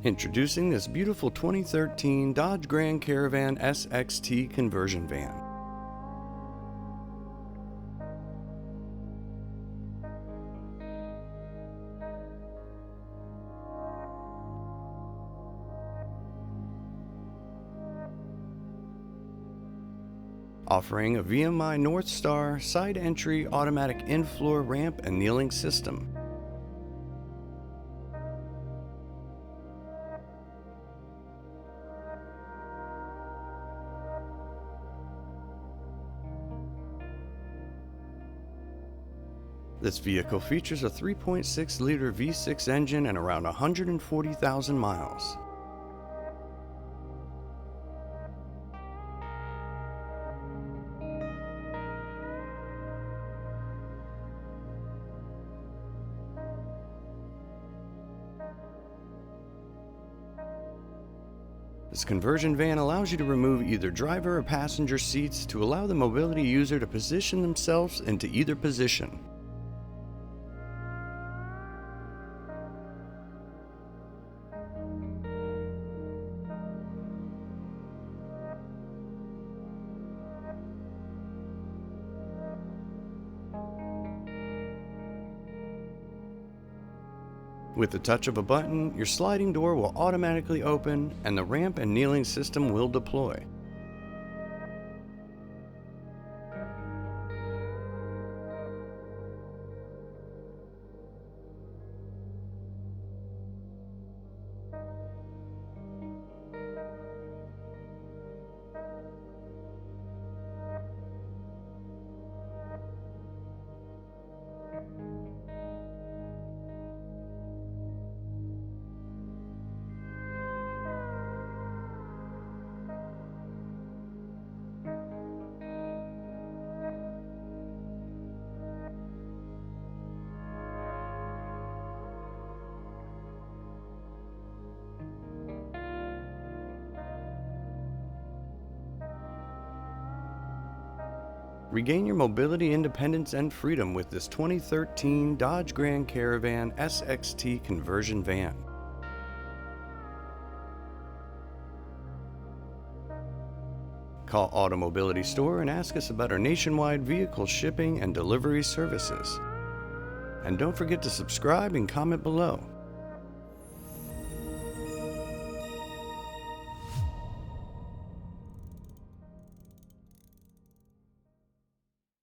Introducing this beautiful 2013 Dodge Grand Caravan SXT conversion van. Offering a VMI Northstar side entry automatic in-floor ramp and kneeling system. This vehicle features a 3.6-liter V6 engine and around 140,000 miles. This conversion van allows you to remove either driver or passenger seats to allow the mobility user to position themselves into either position. With the touch of a button, your sliding door will automatically open and the ramp and kneeling system will deploy. Regain your mobility, independence, and freedom with this 2013 Dodge Grand Caravan SXT conversion van. Call AutoMobility store and ask us about our nationwide vehicle shipping and delivery services. And don't forget to subscribe and comment below.